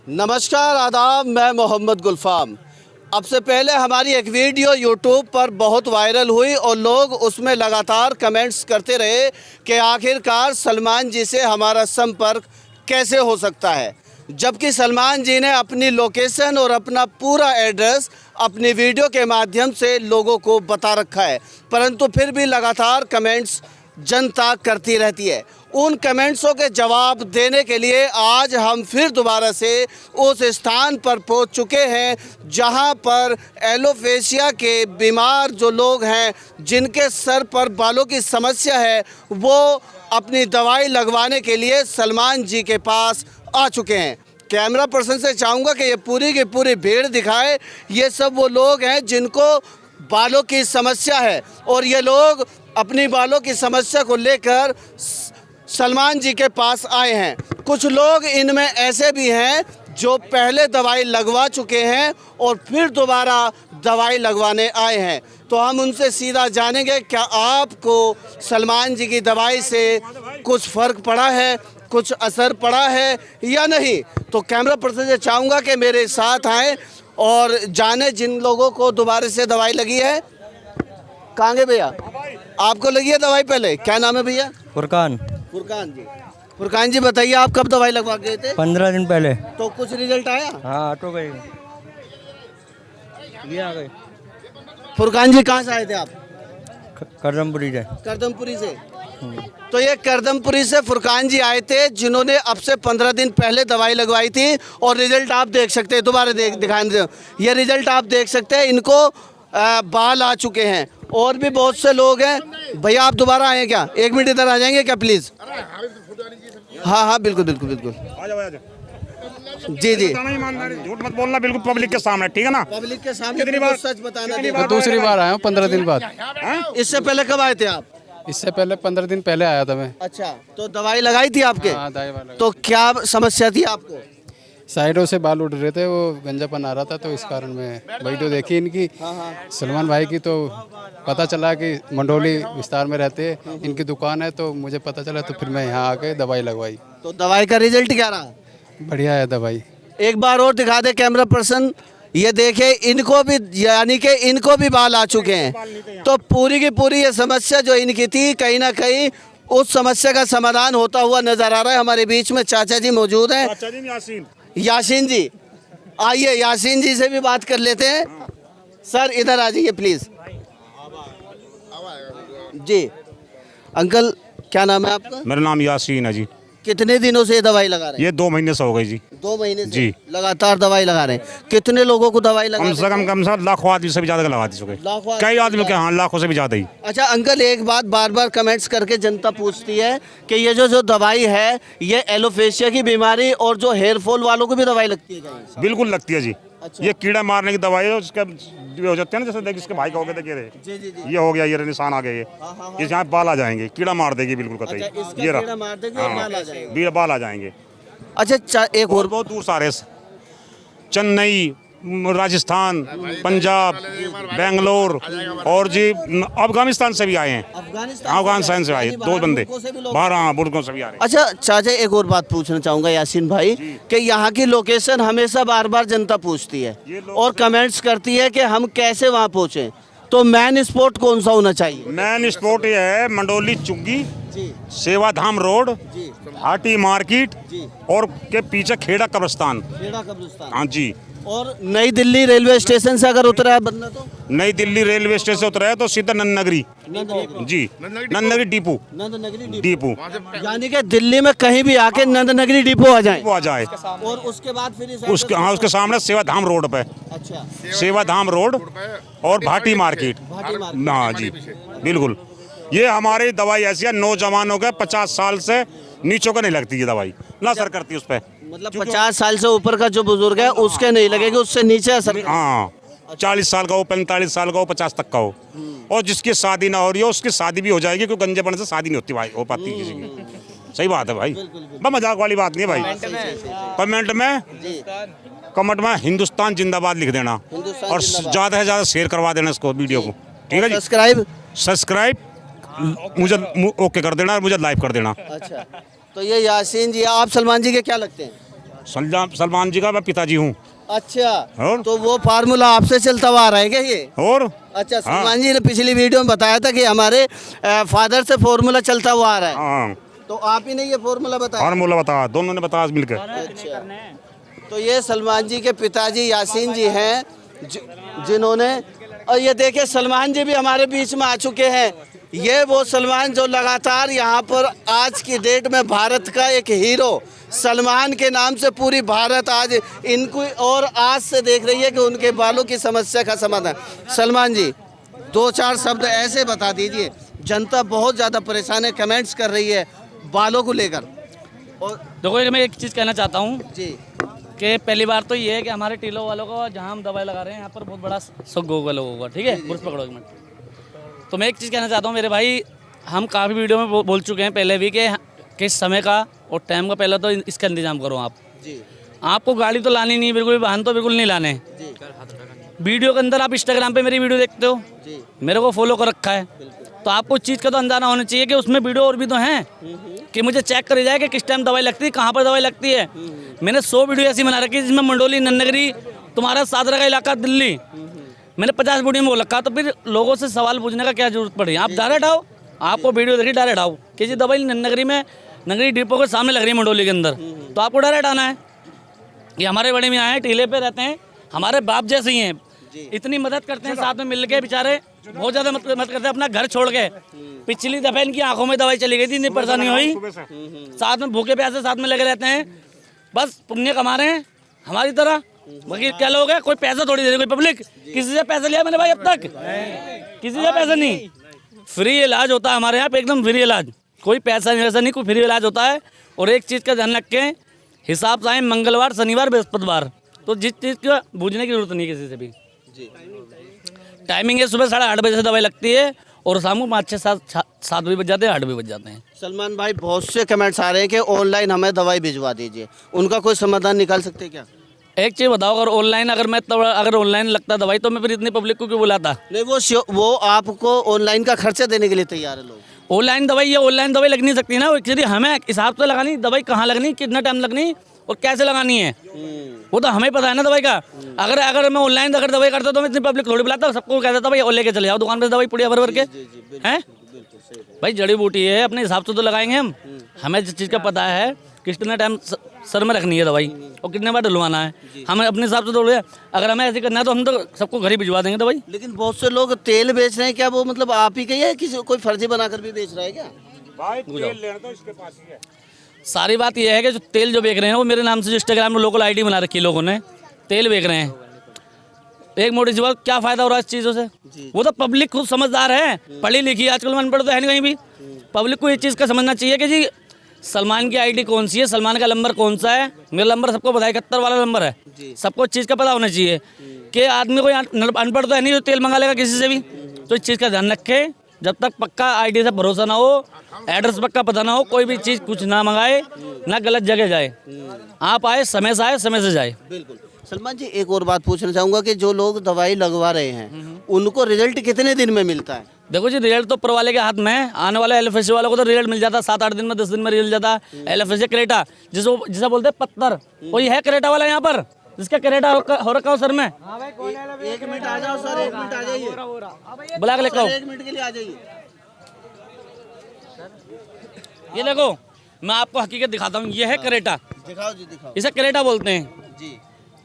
नमस्कार आदाब, मैं मोहम्मद गुलफाम। अब से पहले हमारी एक वीडियो यूट्यूब पर बहुत वायरल हुई और लोग उसमें लगातार कमेंट्स करते रहे कि आखिरकार सलमान जी से हमारा संपर्क कैसे हो सकता है, जबकि सलमान जी ने अपनी लोकेशन और अपना पूरा एड्रेस अपनी वीडियो के माध्यम से लोगों को बता रखा है। परंतु फिर भी लगातार कमेंट्स जनता करती रहती है। उन कमेंट्सों के जवाब देने के लिए आज हम फिर दोबारा से उस स्थान पर पहुंच चुके हैं जहां पर एलोपेशिया के बीमार जो लोग हैं, जिनके सर पर बालों की समस्या है, वो अपनी दवाई लगवाने के लिए सलमान जी के पास आ चुके हैं। कैमरा पर्सन से चाहूँगा कि ये पूरी की पूरी भीड़ दिखाए। ये सब वो लोग हैं जिनको बालों की समस्या है और ये लोग अपनी बालों की समस्या को लेकर सलमान जी के पास आए हैं। कुछ लोग इनमें ऐसे भी हैं जो पहले दवाई लगवा चुके हैं और फिर दोबारा दवाई लगवाने आए हैं। तो हम उनसे सीधा जानेंगे, क्या आपको सलमान जी की दवाई से कुछ फ़र्क पड़ा है, कुछ असर पड़ा है या नहीं। तो कैमरा पर्सन से चाहूँगा कि मेरे साथ आएँ और जाने जिन लोगों को दोबारा से दवाई लगी है। कहाँ गए भैया? आपको लगी है दवाई पहले? क्या नाम है भैया? फुरकान। फुरकान जी। फुरकान जी बताइए, आप कब दवाई लगवा गए थे? 15 दिन पहले। तो कुछ रिजल्ट आया? हाँ, ऑटो गए, ये आ गए। फुरकान जी कहाँ से आए थे आप? करदमपुरी से। करदमपुरी से। तो ये करदमपुरी से फुरकान जी आए थे, जिन्होंने अब से 15 दिन पहले दवाई लगवाई थी और रिजल्ट आप देख सकते हैं। दोबारा दिखाएं, ये रिजल्ट आप देख सकते हैं। इनको बाल आ चुके हैं और भी बहुत से लोग हैं। भैया आप दोबारा आए क्या? 1 मिनट इधर आ जाएंगे क्या प्लीज़? हाँ, बिल्कुल बिल्कुल बिल्कुल। आ जाओ। जी जी, झूठ मत बोलना, बिल्कुल पब्लिक के सामने, ठीक है ना? पब्लिक के सामने कितनी बार सच बताना। बार दूसरी बार आया हूँ 15 दिन बाद। इससे पहले कब आए थे आप? इससे पहले 15 दिन पहले आया था मैं। अच्छा, तो दवाई लगाई थी आपके? हाँ, दवाई वाला। तो क्या समस्या थी आपको? साइडों से बाल उड़ रहे थे, वो गंजापन आ रहा था, तो इस कारण मैं वीडियो देखी इनकी, सलमान भाई की, तो पता चला कि मंडोली विस्तार में रहते हैं, इनकी दुकान है, तो मुझे पता चला, तो फिर मैं यहाँ आके दवाई लगवाई। तो दवाई का रिजल्ट क्या रहा? बढ़िया है दवाई। एक बार और दिखा दे कैमरा पर्सन। ये देखे, इनको भी, यानी कि इनको भी बाल आ चुके हैं। तो पूरी की पूरी ये समस्या जो इनकी थी, कहीं ना कहीं उस समस्या का समाधान होता हुआ नजर आ रहा है। हमारे बीच में चाचा जी मौजूद हैं। अच्छा जी, यासीन जी, आइए यासीन जी से भी बात कर लेते हैं। सर इधर आ जाइए प्लीज। जी अंकल, क्या नाम है आपका? मेरा नाम यासीन है जी। कितने दिनों से ये दवाई लगा रहे हैं? ये 2 महीने से हो गई जी। 2 महीने से जी। लगातार दवाई लगा रहे हैं। कितने लोगों को दवाई लगा? कम से लाखों आदमी से भी ज्यादा लगा दी चुके। लाखों आदमी कई आदमी के, हाँ, लाखों से भी ज्यादा ही। अच्छा अंकल, एक बात बार बार कमेंट्स करके जनता पूछती है कि ये जो दवाई है, ये एलोपेशिया की बीमारी और जो हेयर फॉल वालों को भी दवाई लगती है क्या? बिल्कुल लगती है जी। अच्छा। ये कीड़ा मारने की दवाई है, उसके हो जाते हैं ना, जैसे देख इसके भाई का हो गया, देखिए जी जी जी। ये हो गया, ये निशान आ गए, ये यहाँ बाल आ जाएंगे, कीड़ा मार देगी बिल्कुल अच्छा, कतई। इसका ये कीड़ा मार देगी और बाल आ जाएंगे। बाल आ जाएंगे। अच्छा एक और बहुत दूर सारे, चेन्नई, राजस्थान, पंजाब, बेंगलोर और जी अफगानिस्तान से भी आए हैं। अफगानिस्तान से आए 2 बंदे, 12 बुर्गों से भी आ रहे हैं। अच्छा चाचा, एक और बात पूछना चाहूँगा यासीन भाई कि यहाँ की लोकेशन हमेशा बार बार जनता पूछती है और कमेंट्स करती है कि हम कैसे वहाँ पहुँचे। तो मैन स्पॉट कौन सा होना चाहिए? मैन स्पॉट ये है मंडोली चुग्गी, सेवाधाम रोड, भाटी मार्केट और के पीछे खेड़ा कब्रिस्तान। हाँ जी। और नई दिल्ली रेलवे स्टेशन से अगर उतरा है बंदा, तो नई दिल्ली रेलवे स्टेशन से उतरा है तो सीधा नंदनगरी जी, नंदनगरी डिपो, डिपो, यानी कि दिल्ली में कहीं भी आके नंदनगरी डिपो आ जाए। आ जाए। और उसके बाद फिर उसके, हाँ, उसके सामने सेवाधाम रोड पे। अच्छा, सेवाधाम रोड और भाटी मार्केट। हाँ जी, बिल्कुल। ये हमारी दवाई ऐसी है, नौजवानों के 50 साल से नीचों का नहीं लगती ये दवाई, ना असर करती है उस पर। मतलब 50 साल से ऊपर का जो बुजुर्ग है उसके नहीं लगेगी, उससे नीचे असर। हाँ, 40 साल का हो, 45 साल का हो, 50 तक का हो, और जिसकी शादी ना हो रही हो उसकी शादी भी हो जाएगी, क्योंकि गंजेपन से शादी नहीं होती भाई, हो पाती किसी की। सही बात है भाई, मजाक वाली बात नहीं है भाई। कमेंट में हिंदुस्तान जिंदाबाद लिख देना और ज़्यादा से ज़्यादा शेयर करवा देना इसको, वीडियो को, ठीक है जी। सब्सक्राइब मुझे ओके कर देना और मुझे लाइव कर देना। अच्छा, तो ये यासीन जी, आप सलमान जी के क्या लगते हैं? सलमान जी का मैं पिताजी हूँ। अच्छा, और? तो वो फार्मूला आपसे चलता हुआ आ रहा है क्या ये? और अच्छा, सलमान जी ने पिछली वीडियो में बताया था कि हमारे फादर से फार्मूला चलता हुआ आ रहा है, हाँ, तो आप ही ने ये फार्मूला बताया? फार्मूला बता, दोनों ने बताया मिलकर। अच्छा, तो ये सलमान जी के पिताजी यासीन जी हैं जिन्होंने, और ये देखिए सलमान जी भी हमारे बीच में आ चुके हैं। ये वो सलमान जो लगातार यहाँ पर आज की डेट में भारत का एक हीरो सलमान के नाम से पूरी भारत आज इनको और आज से देख रही है कि उनके बालों की समस्या का समाधान। सलमान जी, 2-4 शब्द ऐसे बता दीजिए, जनता बहुत ज़्यादा परेशान है, कमेंट्स कर रही है बालों को लेकर। और देखो मैं एक चीज़ कहना चाहता हूँ जी कि पहली बार तो ये है कि हमारे टीलों वालों को जहाँ हम दवाई लगा रहे हैं यहाँ पर बहुत बड़ा सुख होगा लोगों का, ठीक है? बुर्स पकड़ो एक मिनट। तो मैं एक चीज़ कहना चाहता हूँ मेरे भाई, हम काफ़ी वीडियो में बोल चुके हैं पहले भी कि किस समय का और टाइम का पहले तो इसका इंतजाम करो आप। जी आपको गाड़ी तो लानी नहीं, बिल्कुल भी वाहन तो बिल्कुल नहीं लाने। जी वीडियो के अंदर आप इंस्टाग्राम पे मेरी वीडियो देखते हो, जी मेरे को फॉलो कर रखा है, तो आपको उस चीज़ का तो अंदाजा होना चाहिए कि उसमें वीडियो और भी तो हैं कि मुझे चेक करी जाए कि किस टाइम दवाई लगती है, कहाँ पर दवाई लगती है। मैंने 100 वीडियो ऐसी बना रखी है जिसमें मंडोली, नन्नगरी, तुम्हारा सादरा का इलाका दिल्ली, मैंने 50 वीडियो में वो रखा। तो फिर लोगों से सवाल पूछने का क्या जरूरत पड़ी? आप डायरेक्ट आओ, आपको वीडियो देखिए डायरेक्ट आओ कि जी दवाई नन्नगरी में, नगरी डिपो के सामने लग रही है मंडोली के अंदर, तो आपको डायरेक्ट आना है। ये हमारे बड़े मियाँ हैं, टीले पे रहते हैं, हमारे बाप जैसे ही हैं, इतनी मदद करते हैं, साथ में मिल के बेचारे बहुत ज़्यादा मदद करते हैं अपना घर छोड़ के। पिछली दफ़ा इनकी आंखों में दवाई चली गई थी, इतनी परेशानी हुई, साथ में भूखे प्यासे साथ में लगे रहते हैं, बस पुण्य कमा रहे हैं हमारी तरह। बाकी क्या लोग हैं, कोई पैसा थोड़ी दे रही, कोई पब्लिक किसी से पैसा लिया मैंने भाई अब तक? किसी से पैसा नहीं। फ्री इलाज होता है हमारे यहाँ पे, एकदम फ्री इलाज, कोई पैसा नहीं, ऐसा नहीं, कोई फ्री इलाज होता है। और एक चीज़ का ध्यान रखें, हिसाब से आए मंगलवार, शनिवार, बृहस्पतिवार, तो जिस चीज़ का बूझने की जरूरत नहीं किसी से भी। टाइमिंग है सुबह 8:30 बजे से दवाई लगती है और शाम को 5, 6, 7 बजे बज जाते हैं, 8 बजे बज जाते हैं। सलमान भाई, बहुत से कमेंट्स आ रहे हैं कि ऑनलाइन हमें दवाई भिजवा दीजिए, उनका कोई समाधान निकाल सकते हैं क्या? एक चीज़ बताओ, अगर ऑनलाइन अगर ऑनलाइन लगता दवाई तो मैं फिर इतनी पब्लिक को क्यों बुलाता? नहीं, वो आपको ऑनलाइन का खर्चा देने के लिए तैयार है लोग। ऑनलाइन दवाई, ये ऑनलाइन दवाई लग नहीं सकती ना, यदि हमें हिसाब से लगानी दवाई, कहाँ लगनी, कितना टाइम लगनी और कैसे लगानी है, वो तो हमें पता है ना दवाई का। अगर मैं ऑनलाइन अगर दवाई करता तो मैं इतनी पब्लिक थोड़ी बुलाता, सबको कहता था भाई और लेके चले जाओ दुकान पे दवाई पुड़िया भर के हैं। भाई जड़ी बूटी है, अपने हिसाब से तो लगाएंगे हम, हमें जिस चीज़ का पता है कितना टाइम सर में रखनी है दवाई और कितने बार डलवाना है, हमें अपने हिसाब से तो। अगर हमें ऐसे करना है तो हम तो सबको घर ही भिजवा देंगे दवाई। लेकिन बहुत से लोग तेल बेच रहे हैं, क्या वो मतलब आप ही का ही है, किसी कोई फर्जी बनाकर भी बेच रहा है क्या? भाई तेल लेना तो इसके पास ही है। सारी बात यह है कि जो तेल जो बेच रहे हैं वो मेरे नाम से जो इंस्टाग्राम में लोकल आईडी बना रखी है लोगों ने, तेल बेच रहे हैं। एक मोटी सी बात, क्या फ़ायदा हो रहा है इस चीज़ों से? वो तो पब्लिक खुद समझदार है, पढ़ी लिखी, आजकल अनपढ़ तो है नहीं कहीं भी। पब्लिक को ये चीज़ का समझना चाहिए कि जी सलमान की आईडी कौन सी है, सलमान का नंबर कौन सा है। मेरा नंबर सबको पता है, 71 वाला नंबर है, सबको इस चीज़ का पता होना चाहिए कि आदमी कोई अनपढ़ तो है नहीं जो तेल मंगा लेगा किसी से भी। तो इस चीज़ का ध्यान रखें, जब तक पक्का आईडी से भरोसा ना हो, एड्रेस पक्का पता ना हो, कोई भी चीज़ कुछ ना मंगाए, ना गलत जगह जाए। आप आए समय से जाए। बिल्कुल। सलमान जी, एक और बात पूछना चाहूँगा कि जो लोग दवाई लगवा रहे हैं उनको रिजल्ट कितने दिन में मिलता है? देखो जी, रिजल्ट तो ऊपर वाले के हाथ में है। आने वाले LFSC वालों को तो रिजल्ट मिल जाता है 7-8 दिन में, 10 दिन में रिजल्ट जाता है। LFSC क्रेटा जिसे बोलते हैं पत्थर, वही है क्रेटा वाला यहाँ पर, जिसका क्रेटा हो रखा हो सर में। एक मिनट आ जाओ सर, एक मिनट आ जाइए, बुला के लेकर आओ। 1 मिनट के लिए आ जाइए। ये देखो, मैं आपको हकीकत दिखाता हूँ, ये है क्रेटा, दिखाओ जी, दिखाओ इसे क्रेटा बोलते हैं जी।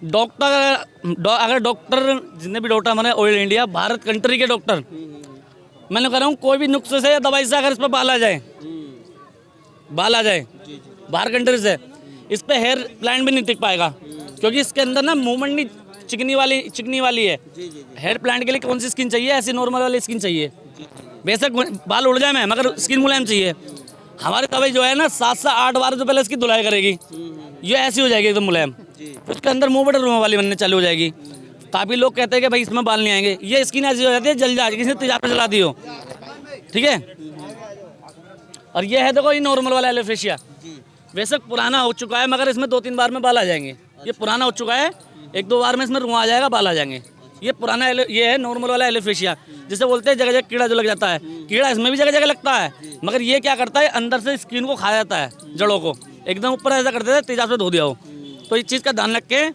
अगर डॉक्टर जितने भी डॉक्टर हमारे ऑल इंडिया भारत कंट्री के डॉक्टर, मैंने कह रहा हूँ कोई भी नुस्खे से या दवाई से अगर इस पर बाल आ जाए बाहर कंट्री से, इस पे हेयर प्लांट भी नहीं टिक पाएगा, क्योंकि इसके अंदर ना मूवमेंट नहीं, चिकनी वाली है। हेयर प्लांट के लिए कौन सी स्किन चाहिए? ऐसी नॉर्मल वाली स्किन चाहिए, बेशक बाल उड़ जाए मगर स्किन मुलायम चाहिए। हमारी दवाई जो है ना 7 से 8 बार जो पहले इसकी धुलाई करेगी, ये ऐसी हो जाएगी एकदम मुलायम, उसके अंदर मूवमेंट रूम वाली बनने चालू हो जाएगी। काफ़ी लोग कहते हैं कि भाई इसमें बाल नहीं आएंगे, ये स्किन ऐसी हो जाती है जल जाए, किसी ने तेजाब पे जला दी हो, ठीक है। और ये है देखो, ये नॉर्मल वाला एलोपेशिया, बेशक पुराना हो चुका है मगर इसमें 2-3 बार में बाल आ जाएंगे। ये पुराना हो चुका है, 1-2 बार में इसमें रुआ आ जाएगा, बाल आ जाएंगे। ये पुराना ये है नॉर्मल वाला एलोपेशिया, जिसे बोलते हैं जगह जगह कीड़ा जो लग जाता है। कीड़ा इसमें भी जगह जगह लगता है, मगर ये क्या करता है, अंदर से स्किन को खा जाता है, जड़ों को एकदम ऊपर ऐसा करते थे तेजाब से धो दिया हो, तो इस चीज़ का ध्यान रख के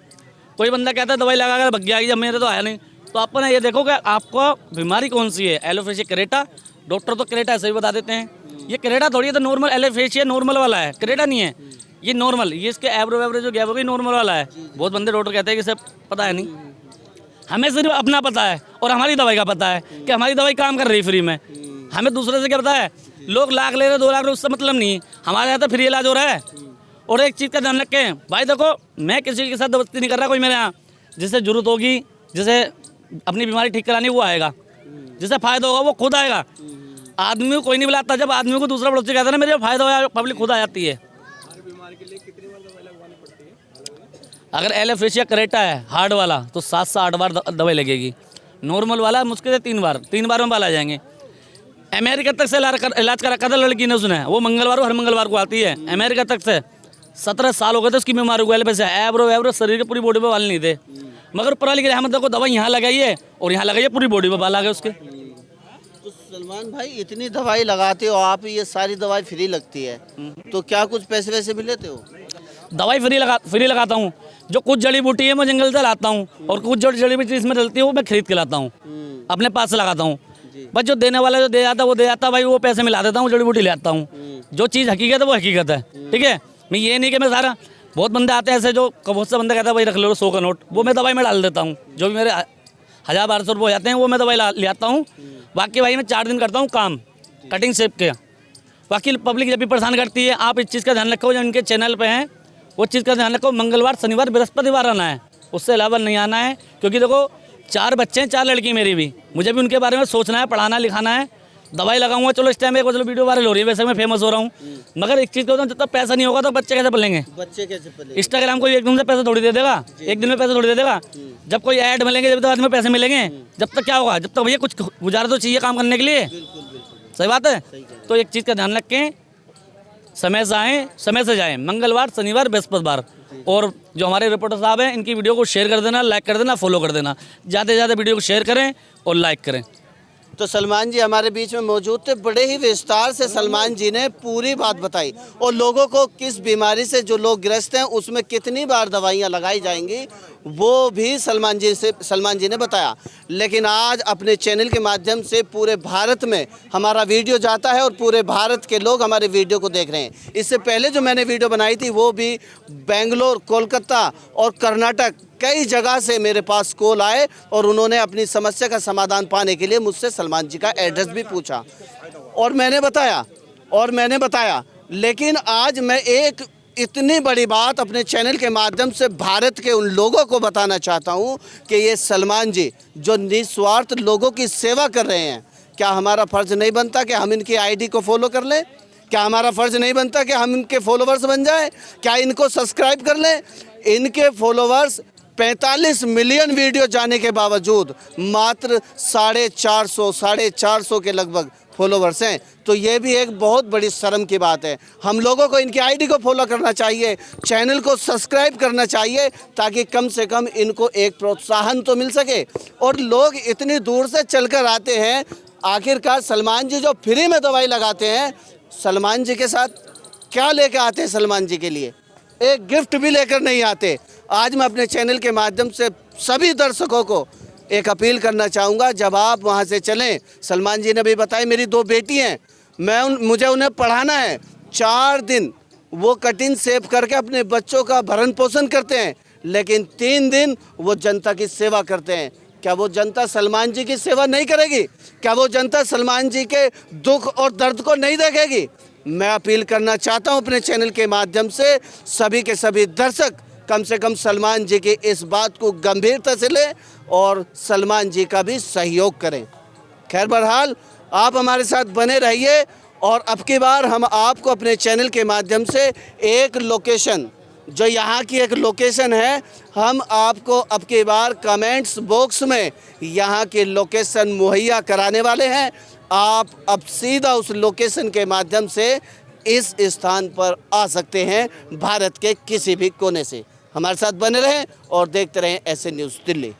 कोई बंदा कहता है दवाई लगा कर भग जाएगी, जब मेरे तो आया नहीं, तो आप ना ये देखो कि आपको बीमारी कौन सी है। एलोपेशिया क्रेटा, डॉक्टर तो क्रेटा ऐसे ही बता देते हैं, ये क्रेटा थोड़ी है, तो नॉर्मल एलोपेशिया नॉर्मल वाला है, क्रेटा नहीं है ये नॉर्मल, ये इसके एवरो वेवरो जो गैप होगी नॉर्मल वाला है। बहुत बंदे डॉक्टर कहते हैं कि इसे पता है नहीं, हमें सिर्फ अपना पता है और हमारी दवाई का पता है कि हमारी दवाई काम कर रही है फ्री में। हमें दूसरे से क्या पता है, लोग लाख ले रहे 2 लाख, उससे मतलब नहीं, हमारे यहाँ तो फ्री इलाज हो रहा है। और एक चीज़ का ध्यान रखें भाई, देखो मैं किसी के साथ दोस्ती नहीं कर रहा, कोई मेरे यहाँ जिसे जरूरत होगी, जिसे अपनी बीमारी ठीक करानी वो आएगा, जिसे फ़ायदा होगा वो खुद आएगा। आदमी को कोई नहीं बुलाता, जब आदमी को दूसरा पड़ोसी कहता है ना मेरे फ़ायदा होगा, पब्लिक खुद आ जाती है। अगर एलोपेशिया क्रेटा है हार्ड वाला तो 7 से 8 बार दवाई लगेगी, नॉर्मल वाला मुश्किल है 3 बार में बाल आ जाएंगे। अमेरिका तक से इलाज करा था लड़की ने, उसने वो हर मंगलवार को आती है अमेरिका तक से। 17 साल हो गए थे उसकी बीमारी को, एलोपेशिया एब्रो शरीर के पूरी बॉडी पे बाल नहीं थे, मगर पढ़ा लिखा हम देखो दवाई यहाँ लगाइए और यहाँ लगाइए, पूरी बॉडी पे बाल आ गए उसके। तो सलमान भाई इतनी दवाई लगाते हो आप, ये सारी दवाई फ्री लगती है, तो क्या कुछ पैसे वैसे भी लेते हो? दवाई फ्री लगाता हूँ, जो कुछ जड़ी बूटी है मैं जंगल से लाता हूँ, और कुछ जो जड़ी बूटी इसमें डलती है वो मैं खरीद के लाता हूँ, अपने पास से लगाता हूँ। बस जो देने वाला जो दे जाता है वो दे जाता है भाई, वो पैसे मिला देता हूँ, जड़ी बूटी ले आता हूँ। जो चीज़ हकीकत है वो हकीकत है, ठीक है। मैं ये नहीं कि मैं सारा, बहुत बंदे आते हैं ऐसे जो बहुत से बंदे कहता है भाई रख लो 100 का नोट, वो मैं दवाई में डाल देता हूँ। जो भी मेरे 1000-1200 रुपये हो जाते हैं वो मैं दवाई ले आता हूँ। बाकी भाई मैं 4 दिन करता हूँ काम कटिंग शेप के। बाकी पब्लिक जब भी परेशान करती है, आप इस चीज़ का ध्यान रखो, जो इनके चैनल पे हैं वो चीज़ का ध्यान रखो, मंगलवार शनिवार बृहस्पतिवार आना है, उससे अलावा नहीं आना है। क्योंकि देखो 4 बच्चे हैं, 4 लड़की मेरी भी, मुझे भी उनके बारे में सोचना है, पढ़ाना लिखाना है। दवाई लगाऊंगा, चलो इस टाइम चलो वीडियो वायरल हो रही है, वैसे मैं फेमस हो रहा हूँ, मगर एक चीज़ कहता हूँ, जब तक पैसा नहीं होगा तो बच्चे कैसे पलेंगे? बच्चे कैसे पले? इंस्टाग्राम को एक दिन से पैसा थोड़ी दे देगा, एक दिन में पैसा थोड़ी दे देगा। जब कोई ऐड मिलेंगे जब तक बाद में पैसे मिलेंगे, जब तक क्या होगा, जब तक भैया कुछ गुजारा तो चाहिए काम करने के लिए। सही बात है। तो एक चीज़ का ध्यान रखें, समय से आएँ समय से जाएँ, मंगलवार शनिवार बृहस्पतिवार। और जो हमारे रिपोर्टर साहब हैं इनकी वीडियो को शेयर कर देना, लाइक कर देना, फॉलो कर देना, ज़्यादा से ज़्यादा वीडियो को शेयर करें और लाइक करें। तो सलमान जी हमारे बीच में मौजूद थे, बड़े ही विस्तार से सलमान जी ने पूरी बात बताई, और लोगों को किस बीमारी से जो लोग ग्रस्त हैं उसमें कितनी बार दवाइयाँ लगाई जाएंगी वो भी सलमान जी ने बताया। लेकिन आज अपने चैनल के माध्यम से पूरे भारत में हमारा वीडियो जाता है और पूरे भारत के लोग हमारे वीडियो को देख रहे हैं। इससे पहले जो मैंने वीडियो बनाई थी वो भी बेंगलोर, कोलकाता और कर्नाटक, कई जगह से मेरे पास कॉल आए और उन्होंने अपनी समस्या का समाधान पाने के लिए मुझसे सलमान जी का एड्रेस भी पूछा और मैंने बताया। लेकिन आज मैं एक इतनी बड़ी बात अपने चैनल के माध्यम से भारत के उन लोगों को बताना चाहता हूं कि ये सलमान जी जो निस्वार्थ लोगों की सेवा कर रहे हैं, क्या हमारा फ़र्ज़ नहीं बनता कि हम इनकी आईडी को फॉलो कर लें? क्या हमारा फ़र्ज़ नहीं बनता कि हम इनके फॉलोवर्स बन जाएं? क्या इनको सब्सक्राइब कर लें? इनके फॉलोवर्स 45 मिलियन वीडियो जाने के बावजूद मात्र 450 के लगभग फॉलोवर्स हैं। तो ये भी एक बहुत बड़ी शर्म की बात है। हम लोगों को इनकी आईडी को फॉलो करना चाहिए, चैनल को सब्सक्राइब करना चाहिए, ताकि कम से कम इनको एक प्रोत्साहन तो मिल सके। और लोग इतनी दूर से चलकर आते हैं, आखिरकार सलमान जी जो फ्री में दवाई लगाते हैं, सलमान जी के साथ क्या लेकर आते हैं? सलमान जी के लिए एक गिफ्ट भी लेकर नहीं आते। आज मैं अपने चैनल के माध्यम से सभी दर्शकों को एक अपील करना चाहूँगा, जब आप वहाँ से चलें, सलमान जी ने भी बताया मेरी 2 बेटी हैं, मुझे उन्हें पढ़ाना है। 4 दिन वो कटिंग शेप करके अपने बच्चों का भरण पोषण करते हैं, लेकिन 3 दिन वो जनता की सेवा करते हैं। क्या वो जनता सलमान जी की सेवा नहीं करेगी? क्या वो जनता सलमान जी के दुख और दर्द को नहीं देखेगी? मैं अपील करना चाहता हूं अपने चैनल के माध्यम से, सभी के सभी दर्शक कम से कम सलमान जी की इस बात को गंभीरता से लें और सलमान जी का भी सहयोग करें। खैर बहरहाल आप हमारे साथ बने रहिए, और अब की बार हम आपको अपने चैनल के माध्यम से एक लोकेशन, जो यहाँ की एक लोकेशन है, हम आपको अब की बार कमेंट्स बॉक्स में यहाँ की लोकेशन मुहैया कराने वाले हैं। आप अब सीधा उस लोकेशन के माध्यम से इस स्थान पर आ सकते हैं, भारत के किसी भी कोने से। हमारे साथ बने रहें और देखते रहें ऐसे न्यूज़ दिल्ली।